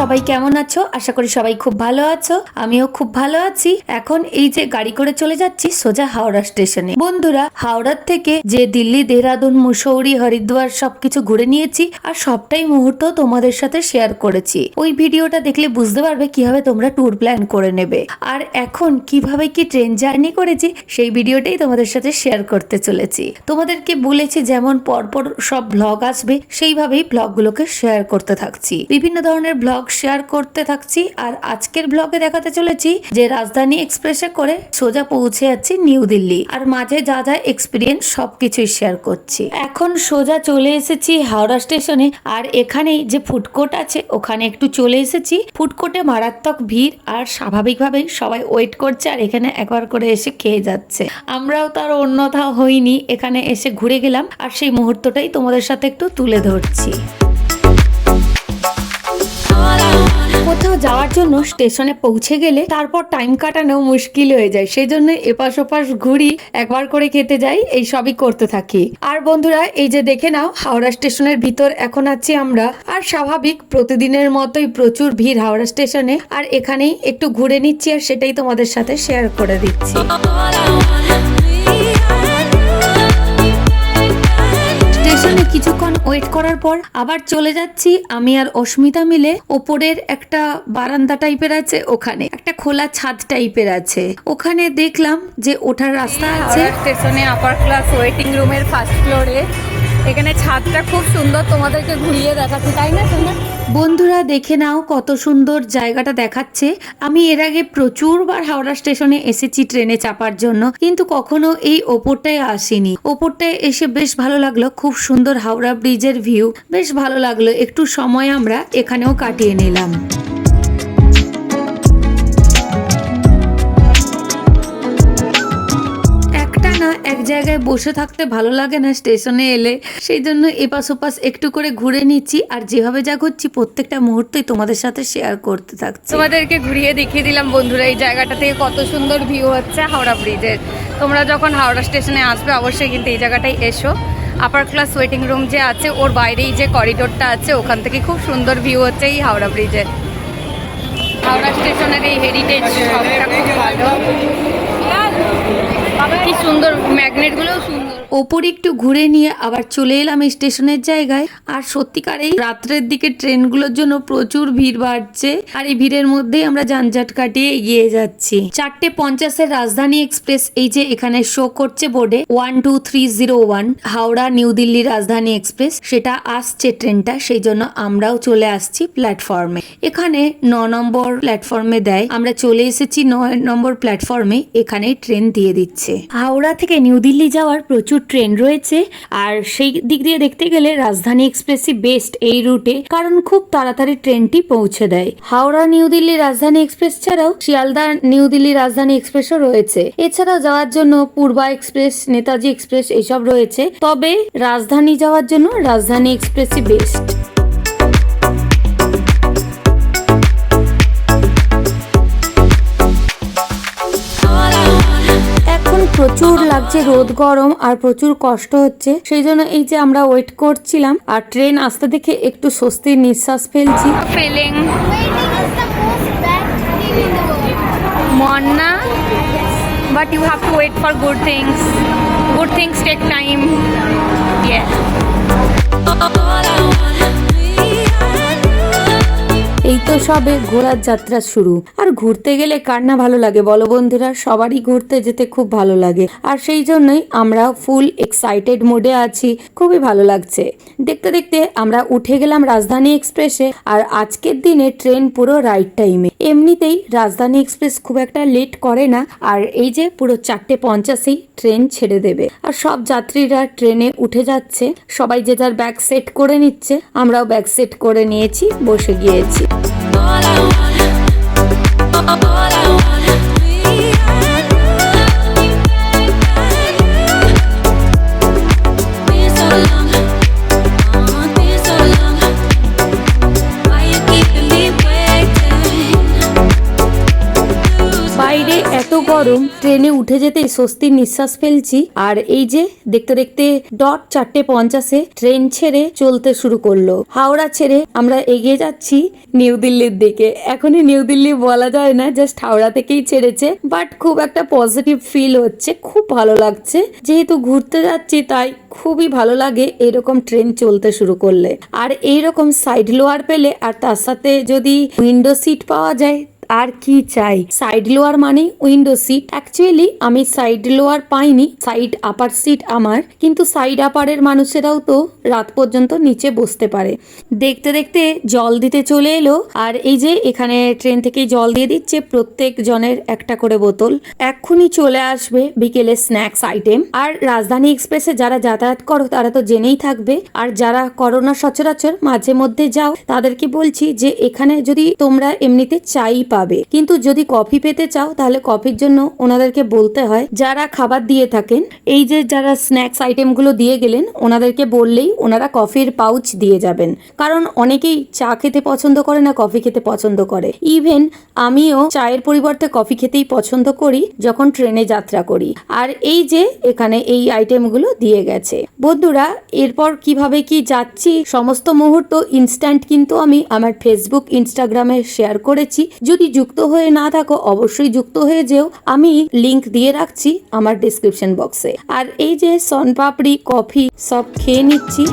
সবাই কেমন আছো? আশা করি সবাই খুব ভালো আছো। আমিও খুব ভালো আছি। এখন এই যে গাড়ি করে চলে যাচ্ছি সোজা হাওড়া স্টেশনে। বন্ধুরা, হাওড়ার থেকে যে দিল্লি, দেহরাদুন, মুসৌরি, হরিদ্বার সবকিছু ঘুরে নিয়েছি আর সবটাই মুহূর্ত তোমাদের সাথে শেয়ার করেছি। ওই ভিডিওটা দেখলে বুঝতে পারবে কিভাবে তোমরা ট্যুর প্ল্যান করে নেবে। আর এখন কিভাবে কি ট্রেন জার্নি করেছি সেই ভিডিওটাই তোমাদের সাথে শেয়ার করতে চলেছি। তোমাদেরকে বলেছি যেমন পরপর সব ব্লগ আসবে সেইভাবেই ব্লগগুলোকে শেয়ার করতে থাকছি, বিভিন্ন ধরনের ব্লগ শেয়ার করতে থাকছি। আর আজকের ব্লগে দেখাতে চলেছি যে রাজধানী এক্সপ্রেসে করে সোজা পৌঁছে যাচ্ছি নিউ দিল্লি, আর মাঝে যা যা এক্সপিরিয়েন্স সবকিছুই শেয়ার করছি। এখন সোজা চলে এসেছি হাওড়া স্টেশনে, আর এখানেই যে ফুড কোর্ট আছে ওখানে একটু চলে এসেছি। ফুড কোর্টে মারাত্মক ভিড়, আর স্বাভাবিকভাবেই সবাই ওয়েট করছে আর এখানে একবার করে এসে খেয়ে যাচ্ছে। আমরাও তার অন্যথা হইনি, এখানে এসে ঘুরে গেলাম আর সেই মুহূর্তটাই তোমাদের সাথে একটু তুলে ধরছি। কোথাও যাওয়ার জন্য স্টেশনে পৌঁছে গেলে তারপর টাইম কাটানো মুশকিল হয়ে যায়, সেই জন্য এপাশ ওপাশ ঘুরি, একবার করে খেতে যাই, এই সবই করতে থাকি। আর বন্ধুরা, এই যে দেখে নাও হাওড়া স্টেশনের ভিতর এখন আছি আমরা। আর স্বাভাবিক প্রতিদিনের মতোই প্রচুর ভিড় হাওড়া স্টেশনে, আর এখানেই একটু ঘুরে নিচ্ছি আর সেটাই তোমাদের সাথে শেয়ার করে দিচ্ছি। স্টেশনে কিছুক্ষণ ওয়েট করার পর আবার চলে যাচ্ছি আমি আর অস্মিতা মিলে। ওপরের একটা বারান্দা টাইপের আছে, ওখানে একটা খোলা ছাদ টাইপের আছে, ওখানে দেখলাম যে ওঠার রাস্তা আছে। স্টেশনে আপার ক্লাস ওয়েটিং রুমের ফার্স্ট ফ্লোরে এখানে ছাদটা খুব সুন্দর, তোমাদেরকে ঘুরিয়ে দেখাচ্ছি, তাই না সুন্দর? বন্ধুরা দেখে নাও কত সুন্দর জায়গাটা দেখাচ্ছে। আমি এর আগে প্রচুরবার হাওড়া স্টেশনে এসেছি ট্রেনে চাপার জন্য, কিন্তু কখনো এই ওপরটায় আসিনি। ওপরটায় এসে বেশ ভালো লাগলো, খুব সুন্দর হাওড়া ব্রিজের ভিউ, বেশ ভালো লাগলো। একটু সময় আমরা এখানেও কাটিয়ে নিলাম। এক জায়গায় বসে থাকতে ভালো লাগে না স্টেশনে এলে, সেই জন্য এপাশ ওপাশ একটু করে ঘুরে নিচ্ছি, আর যেভাবে যা ঘুরছি প্রত্যেকটা মুহূর্তেই তোমাদের সাথে শেয়ার করতে থাকছি। তোমাদেরকে ঘুরিয়ে দেখিয়ে দিলাম বন্ধুরা এই জায়গাটা থেকে কত সুন্দর ভিউ হচ্ছে হাওড়া ব্রিজের। তোমরা যখন হাওড়া স্টেশনে আসবে অবশ্যই কিন্তু এই জায়গাটায় এসো। আপার ক্লাস ওয়েটিং রুম যে আছে ওর বাইরেই যে করিডোরটা আছে ওখান থেকে খুব সুন্দর ভিউ হচ্ছে এই হাওড়া ব্রিজের। হাওড়া স্টেশনের এই হেরিটেজ সবটা খুব ভালো, কি সুন্দর, ম্যাগনেটগুলোও সুন্দর। ওপরে একটু ঘুরে নিয়ে আবার চলে এলাম এই স্টেশনের জায়গায়। আর সত্যিকার এই রাত্রের দিকে ট্রেনগুলোর জন্য প্রচুর ভিড় বাড়ছে, আর এই ভিড়ের মধ্যেই আমরা যানজট কাটিয়ে এগিয়ে যাচ্ছি। 4:50 রাজধানী এক্সপ্রেস এই যে এখানে শো করছে বোর্ডে 12301 হাওড়া নিউ দিল্লি রাজধানী এক্সপ্রেস, সেটা আসছে ট্রেনটা, সেই জন্য আমরাও চলে আসছি প্ল্যাটফর্মে। এখানে 9 নম্বর প্ল্যাটফর্মে দেয়, আমরা চলে এসেছি 9 নম্বর প্ল্যাটফর্মে। এখানেই ট্রেন দিয়ে দিচ্ছে। হাওড়া থেকে নিউ দিল্লি যাওয়ার প্রচুর ট্রেন রয়েছে, আর সেই দিক দিয়ে দেখতে গেলে রাজধানী এক্সপ্রেসই বেস্ট এই রুটে, কারণ খুব তাড়াতাড়ি ট্রেনটি পৌঁছে দেয়। হাওড়া নিউ দিল্লি রাজধানী এক্সপ্রেস ছাড়াও শিয়ালদা নিউ দিল্লি রাজধানী এক্সপ্রেসও রয়েছে। এছাড়াও যাওয়ার জন্য পূর্বা এক্সপ্রেস, নেতাজি এক্সপ্রেস এইসব রয়েছে, তবে রাজধানী যাওয়ার জন্য রাজধানী এক্সপ্রেসই বেস্ট। প্রচুর লাগছে, রোদ গরম আর প্রচুর কষ্ট হচ্ছে, সেই জন্য এই যে আমরা ওয়েট করছিলাম আর ট্রেন আসতে দেখে একটু স্বস্তির নিঃশ্বাস ফেলছি। ফিলিং মন্না, but you have to wait for good things. Good things take time. Yeah. এই তো সবে ঘোরার যাত্রা শুরু, আর ঘুরতে গেলে কার না ভালো লাগে বলো বন্ধুরা? সবারই ঘুরতে যেতে খুব ভালো লাগে, আর সেই জন্যই আমরা ফুল এক্সাইটেড মোডে আছি, খুবই ভালো লাগছে। দেখতে দেখতে আমরা উঠে গেলাম রাজধানী এক্সপ্রেসে, আর আজকের দিনে ট্রেন পুরো রাইট টাইমে। এমনিতেই রাজধানী এক্সপ্রেস খুব একটা লেট করে না, আর এই যে পুরো 4:50 ট্রেন ছেড়ে দেবে, আর সব যাত্রীরা ট্রেনে উঠে যাচ্ছে, সবাই যে যার ব্যাগ সেট করে নিচ্ছে, আমরাও ব্যাগ সেট করে নিয়েছি, বসে গিয়েছি। বাইরে এত গরম একদম ট্রেনে উঠে যেতেই স্বস্তির নিঃশ্বাস ফেলছি। আর এই যে দেখতে দেখতে 4:50 ট্রেন ছেড়ে চলতে শুরু করলো। হাওড়া ছেড়ে আমরা এগিয়ে যাচ্ছি নিউ দিল্লির দিকে। এখনই নিউ দিল্লি বলা যায় না, জাস্ট হাওড়া থেকেই ছেড়েছে, বাট খুব একটা পজিটিভ ফিল হচ্ছে, খুব ভালো লাগছে। যেহেতু ঘুরতে যাচ্ছি তাই খুবই ভালো লাগে এরকম ট্রেন চলতে শুরু করলে। আর এইরকম সাইড লোয়ার পেলে আর তার সাথে যদি উইন্ডো সিট পাওয়া যায় আর কি চাই। সাইড লোয়ার মানে উইন্ডো সিট। অ্যাকচুয়ালি আমি সাইড লোয়ার পাইনি, সাইড আপার সিট আমার, কিন্তু সাইড আপারের মানুষেরাও তো রাত পর্যন্ত নিচে বসতে পারে। দেখতে দেখতে জল দিতে চলে এলো। আর এই যে এখানে ট্রেন থেকে জল দিয়ে দিচ্ছে প্রত্যেক জনের একটা করে বোতল। এক্ষুনি চলে আসবে বিকেলে স্ন্যাক্স আইটেম। আর রাজধানী এক্সপ্রেসে যারা যাতায়াত করো তারা তো জেনেই থাকবে, আর যারা করোনা সচরাচর মাঝে মধ্যে যাও তাদেরকে বলছি যে এখানে যদি তোমরা এমনিতে চাই পাবে, কিন্তু যদি কফি পেতে চাও তাহলে কফির জন্য ওনাদেরকে বলতে হয়। যারা খাবার দিয়ে থাকেন, এই যে যারা স্ন্যাক্স আইটেম গুলো দিয়ে গেলেন, ওনাদেরকে বললেই ওনারা কফির পাউচ দিয়ে যাবেন। কারণ অনেকেই চা খেতে পছন্দ করে না, কফি খেতে পছন্দ করে। ইভেন আমিও চায়ের পরিবর্তে কফি খেতেই পছন্দ করি যখন ট্রেনে যাত্রা করি। আর এই যে এখানে এই আইটেম গুলো দিয়ে গেছে। বন্ধুরা, এরপর কিভাবে কি যাচ্ছি সমস্ত মুহূর্ত ইনস্ট্যান্ট কিন্তু আমি আমার ফেসবুক ইনস্টাগ্রামে শেয়ার করেছি। যদি যুক্ত হয়ে না থাকো অবশ্যই যুক্ত হয়ে যেও, আমি লিংক দিয়ে রাখছি আমার ডেসক্রিপশন বক্সে। আর এই যে সনপাপড়ি, কফি সব খেয়ে নিচ্ছি।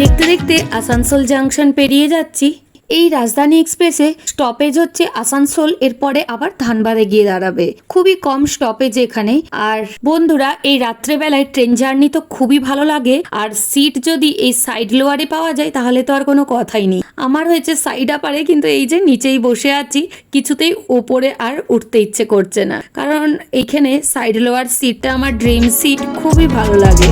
দেখতে দেখতে আসানসোল জাংশন পেরিয়ে যাচ্ছি। এই রাজধানী এক্সপ্রেসে স্টপেজ হচ্ছে আসানসোল, এরপরে আবার ধানবাদে গিয়ে দাঁড়াবে। খুবই কম স্টপেজ এখানে। আর বন্ধুরা, এই রাত্রেবেলায় ট্রেন জার্নি তো খুবই ভালো লাগে। আর সিট যদি এই সাইড লোয়ারে পাওয়া যায় তাহলে তো আর কোনো কথাই নেই। আমার হয়েছে সাইড আপারে, কিন্তু এই যে নিচেই বসে আছি, কিছুতেই ওপরে আর উঠতে ইচ্ছে করছে না, কারণ এখানে সাইড লোয়ার সিটটা আমার ড্রিম সিট, খুবই ভালো লাগে।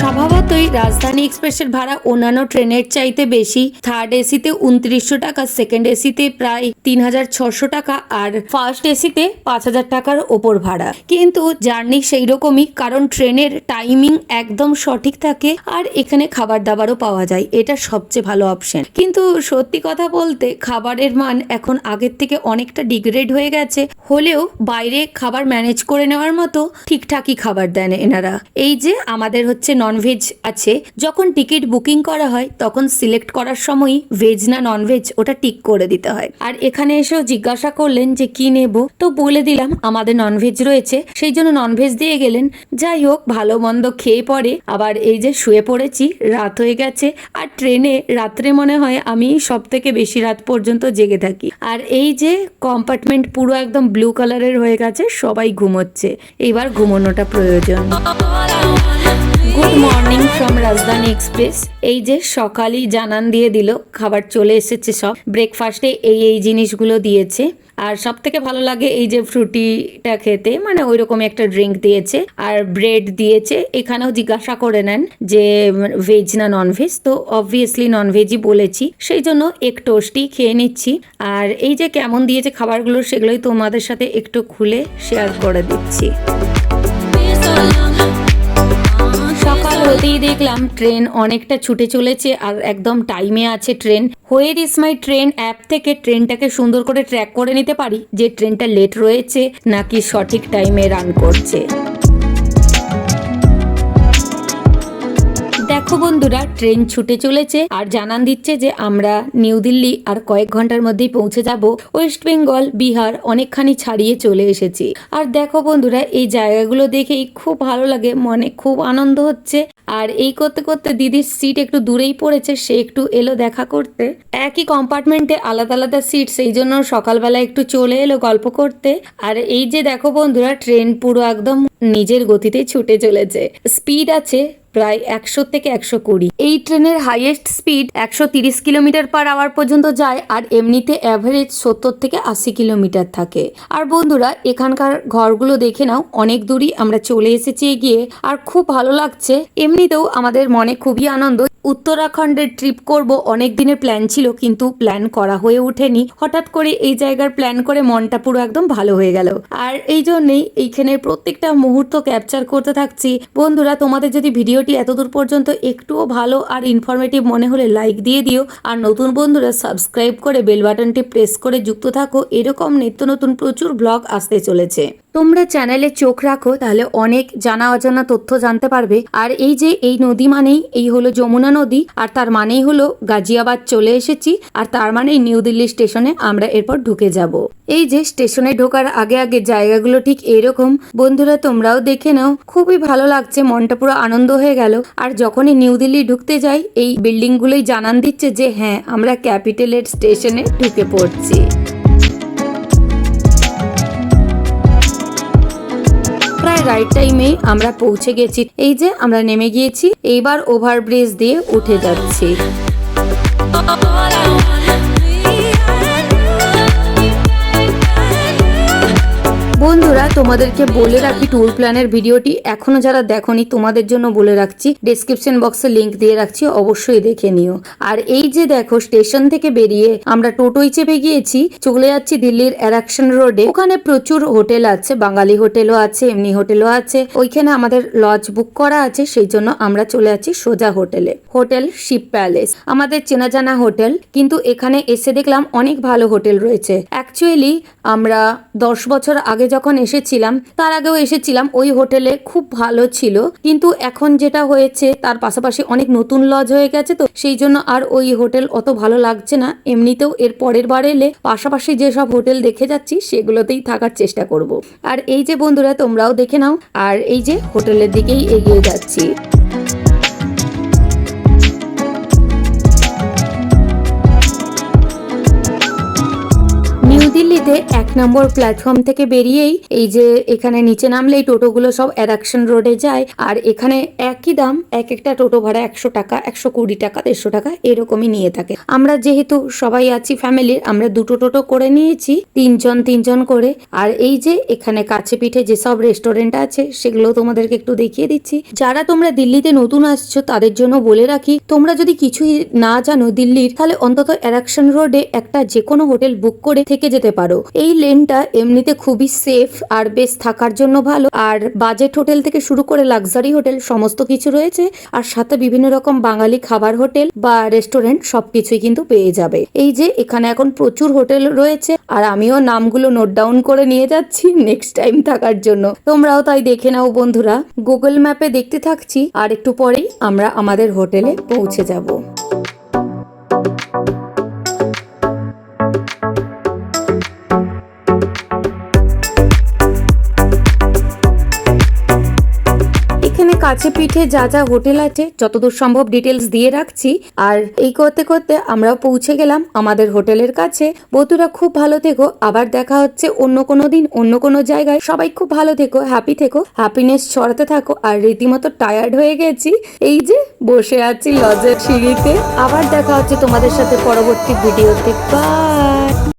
স্বভাবতই রাজধানী এক্সপ্রেসের ভাড়া অন্যান্য ট্রেনের চাইতে বেশি। থার্ড এসিতে 2900 টাকা, সেকেন্ড এসিতে প্রায় 3600 টাকা, আর ফার্স্ট এসিতে 5000 টাকার ওপর ভাড়া। কিন্তু জার্নি সেই রকমই, কারণ ট্রেনের টাইমিং একদম সঠিক থাকে আর এখানে খাবার দাবারও পাওয়া যায়। এটা সবচেয়ে ভালো অপশন। কিন্তু সত্যি কথা বলতে খাবারের মান এখন আগের থেকে অনেকটা ডিগ্রেড হয়ে গেছে, হলেও বাইরে খাবার ম্যানেজ করে নেওয়ার মতো ঠিকঠাকই খাবার দেন এনারা। এই যে আমাদের হচ্ছে ননভেজ আছে, যখন টিকিট বুকিং করা হয় তখন সিলেক্ট করার সময় ভেজ না ননভেজ ওটা টিক করে দিতে হয়। আর এখানে এসেও জিজ্ঞাসা করলেন যে কি নেব, তো বলে দিলাম আমাদের ননভেজ রয়েছে, সেই জন্য ননভেজ দিয়ে গেলেন। যাই হোক, ভালো মন্দ খেয়ে পরে আবার এই যে শুয়ে পড়েছি, রাত হয়ে গেছে। আর ট্রেনে রাত্রে মনে হয় আমি সব থেকে বেশি রাত পর্যন্ত জেগে থাকি। আর এই যে কম্পার্টমেন্ট পুরো একদম ব্লু কালারের হয়ে গেছে, সবাই ঘুমোচ্ছে, এবার ঘুমানোটা প্রয়োজন। গুড মর্নিং ফ্রম রাজধানী এক্সপ্রেস। এই যে সকালই জানান দিয়ে দিল, খাবার চলে এসেছে সব। ব্রেকফাস্টে এই জিনিসগুলো দিয়েছে। আর সব থেকে ভালো লাগে এই যে ফ্রুটিটা খেতে, মানে ওই রকম একটা ড্রিঙ্ক দিয়েছে, আর ব্রেড দিয়েছে। এখানেও জিজ্ঞাসা করে নেন যে ভেজ না ননভেজ, তো অবভিয়াসলি ননভেজই বলেছি, সেই জন্য এক টোস্টই খেয়ে নিচ্ছি। আর এই যে কেমন দিয়েছে খাবারগুলো সেগুলোই তোমাদের সাথে একটু খুলে শেয়ার করে দিচ্ছি। সকাল হতেই দেখলাম ট্রেন অনেকটা ছুটে চলেছে আর একদম টাইমে আছে train. Where is my train app থেকে ট্রেনটাকে সুন্দর করে ট্র্যাক করে নিতে পারি যে ট্রেনটা লেট রয়েছে নাকি সঠিক টাইমে রান করছে। দেখো বন্ধুরা, ট্রেন ছুটে চলেছে আর জানান দিচ্ছে যে আমরা নিউ দিল্লি আর কয়েক ঘন্টার মধ্যেই পৌঁছে যাব। ওয়েস্ট বেঙ্গল, বিহার অনেকখানি ছাড়িয়ে চলে এসেছি। আর দেখো বন্ধুরা, এই জায়গাগুলো দেখেই খুব ভালো লাগে, মনে খুব আনন্দ হচ্ছে। আর এই করতে করতে দিদির সিট একটু দূরেই পড়েছে, সে একটু এলো দেখা করতে। একই কম্পার্টমেন্টে আলাদা আলাদা সিট, সেই জন্য সকালবেলা একটু চলে এলো গল্প করতে। আর এই যে দেখো বন্ধুরা, ট্রেন পুরো একদম নিজের গতিতে ছুটে চলেছে। স্পিড আছে প্রায় 100 থেকে 120। এই ট্রেনের highest speed 130 kilometre per hour পর্যন্ত যায়, আর এমনিতে অ্যাভারেজ 70 থেকে 80 কিলোমিটার থাকে। আর বন্ধুরা, এখানকার ঘরগুলো দেখে নাও, অনেক দূরই আমরা চলে এসেছি এগিয়ে, আর খুব ভালো লাগছে। এমনিতেও আমাদের মনে খুবই আনন্দ। উত্তরাখণ্ডের ট্রিপ করব অনেক দিনের প্ল্যান ছিল, কিন্তু প্ল্যান করা হয়ে ওঠেনি। হঠাৎ করে এই জায়গার প্ল্যান করে মনটা পুরো একদম ভালো হয়ে গেল। আর এই জন্যই এইখানের প্রত্যেকটা মুহূর্ত ক্যাপচার করতে থাকছি। বন্ধুরা, তোমাদের যদি ভিডিওটি ভিডিওটি এতদূর পর্যন্ত একটুও ভালো আর ইনফরমেটিভ মনে হলে লাইক দিয়ে দিও, আর নতুন বন্ধুরা সাবস্ক্রাইব করে বেল বাটনটি প্রেস করে যুক্ত থাকো। এরকম নিত্য নতুন প্রচুর ব্লগ আসতে চলেছে। তোমরা চ্যানেলে চোখ রাখো, তাহলে অনেক জানা অজানা তথ্য জানতে পারবে। আর এই যে এই নদী মানেই এই হলো যমুনা নদী, আর তার মানেই হলো গাজিয়াবাদ চলে এসেছি, আর তার মানেই নিউ দিল্লি স্টেশনে আমরা এরপর ঢুকে যাব। এই যে স্টেশনে ঢোকার আগে আগে জায়গাগুলো ঠিক এরকম। বন্ধুরা তোমরাও দেখে নাও, খুবই ভালো লাগছে, মনটা পুরো আনন্দ হয়ে গেল। আর যখনই নিউ দিল্লি ঢুকতে যাই এই বিল্ডিংগুলোই জানান দিচ্ছে যে হ্যাঁ আমরা ক্যাপিটালের স্টেশনে ঢুকে পড়ছি। প্রায় রাইট টাইমে আমরা পৌঁছে গেছি। এই যে আমরা নেমে গিয়েছি, এইবার ওভারব্রিজ দিয়ে উঠে যাচ্ছি। বন্ধুরা তোমাদেরকে বলে রাখি, ট্যুর প্ল্যানের ভিডিওটি এখনো যারা দেখোনি তোমাদের জন্য বলে রাখছি, ডেসক্রিপশন বক্সে লিংক দিয়ে রাখছি, অবশ্যই দেখে নিও। আর এই যে দেখো স্টেশন থেকে বেরিয়ে আমরা টোটোই চেপে গিয়েছি, চলে যাচ্ছি দিল্লির এরাকশন রোডে। ওখানে প্রচুর হোটেল আছে, বাঙালি হোটেলও আছে, এমনি হোটেলও আছে। ওইখানে আমাদের লজ বুক করা আছে, সেই জন্য আমরা চলে যাচ্ছি সোজা হোটেলে। হোটেল শিপ প্যালেস আমাদের চেনা জানা হোটেল, কিন্তু এখানে এসে দেখলাম অনেক ভালো হোটেল রয়েছে। অ্যাকচুয়ালি আমরা 10 বছর আগে যখন এসেছিলাম, তার আগেও এসেছিলাম, ওই হোটেলে খুব ভালো ছিল, কিন্তু এখন যেটা হয়েছে তার পাশাপাশি অনেক নতুন লজ হয়ে গেছে, তো সেই জন্য আর ওই হোটেল অত ভালো লাগছে না। এমনিতেও এর পরের বার এলে পাশাপাশি যেসব হোটেল দেখে যাচ্ছি সেগুলোতেই থাকার চেষ্টা করব। আর এই যে বন্ধুরা তোমরাও দেখে নাও, আর এই যে হোটেলের দিকেই এগিয়ে যাচ্ছি। দিল্লিতে 1 নম্বর প্ল্যাটফর্ম থেকে বেরিয়েই এই যে এখানে নিচে নামলেই টোটোগুলো সব এরাকশন রোডে যায়। আর এখানে একই দাম, এক একটা টোটো ভাড়া 100 টাকা, 120 টাকা, 150 টাকা এরকমই নিয়ে থাকে। আমরা যেহেতু সবাই আছি ফ্যামিলির, আমরা দুটো টোটো করে নিয়েছি, তিনজন করে। আর এই যে এখানে কাছে পিঠে যেসব রেস্টুরেন্ট আছে সেগুলো তোমাদেরকে একটু দেখিয়ে দিচ্ছি। যারা তোমরা দিল্লিতে নতুন আসছো তাদের জন্য বলে রাখি, তোমরা যদি কিছুই না জানো দিল্লির, তাহলে অন্তত এরাকশন রোডে একটা যে কোনো হোটেল বুক করে থেকে যেতে পারো। এই লেনটা এমনিতে খুবই সেফ আর বেশ থাকার জন্য ভালো। আর বাজেট হোটেল থেকে শুরু করে লাক্সারি হোটেল সমস্ত কিছু রয়েছে, আর সাথে বিভিন্ন রকম বাঙালি খাবার হোটেল বা রেস্টুরেন্ট সবকিছুই কিন্তু পেয়ে যাবে। এই যে এখানে এখন প্রচুর হোটেল রয়েছে, আর আমিও নামগুলো নোট ডাউন করে নিয়ে যাচ্ছি নেক্সট টাইম থাকার জন্য। তোমরাও তাই দেখে নাও বন্ধুরা, গুগল ম্যাপে দেখতে থাকছি, আর একটু পরেই আমরা আমাদের হোটেলে পৌঁছে যাব। কাছে পিঠে যা যা হোটেল আছে যতদূর সম্ভব ডিটেলস দিয়ে রাখছি। আর এই করতে করতে আমরাও পৌঁছে গেলাম আমাদের হোটেলের কাছে। বন্ধুরা খুব ভালো থেকো, আবার দেখা হচ্ছে অন্য কোনো দিন অন্য কোনো জায়গায়। সবাই খুব ভালো থেকো, হ্যাপি থেকো, হ্যাপিনেস ছড়াতে থাকো। আর রীতিমতো টায়ার্ড হয়ে গেছি, এই যে বসে আছি লজের সিঁড়িতে। আবার দেখা হচ্ছে তোমাদের সাথে পরবর্তী ভিডিওতে। বাই।